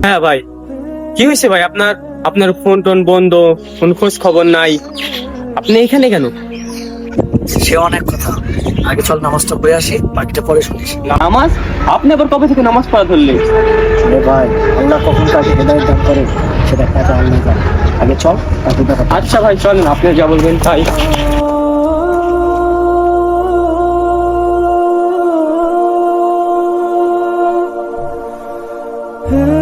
হ্যাঁ ভাই, কি হয়েছে ভাই? আপনার আপনার ফোন টোন বন্ধ, কোন খোঁজ খবর নাই। আপনি এখানে কেন? সে অনেক কথা, আগে চল নামাজটা পড়ে আসি, বাকিটা পরে শুনিস। নামাজ? আপনি আবার কবে থেকে নামাজ পড়া ধরলেন? আরে ভাই, আল্লাহ কখন কাকে হেদায়েত দান করে সেটা কাজে আল্লাহ জানে। আগে চল, তারপর দেখা যাবে। আচ্ছা ভাই চলেন, আপনি যা বলবেন তাই। Hmm.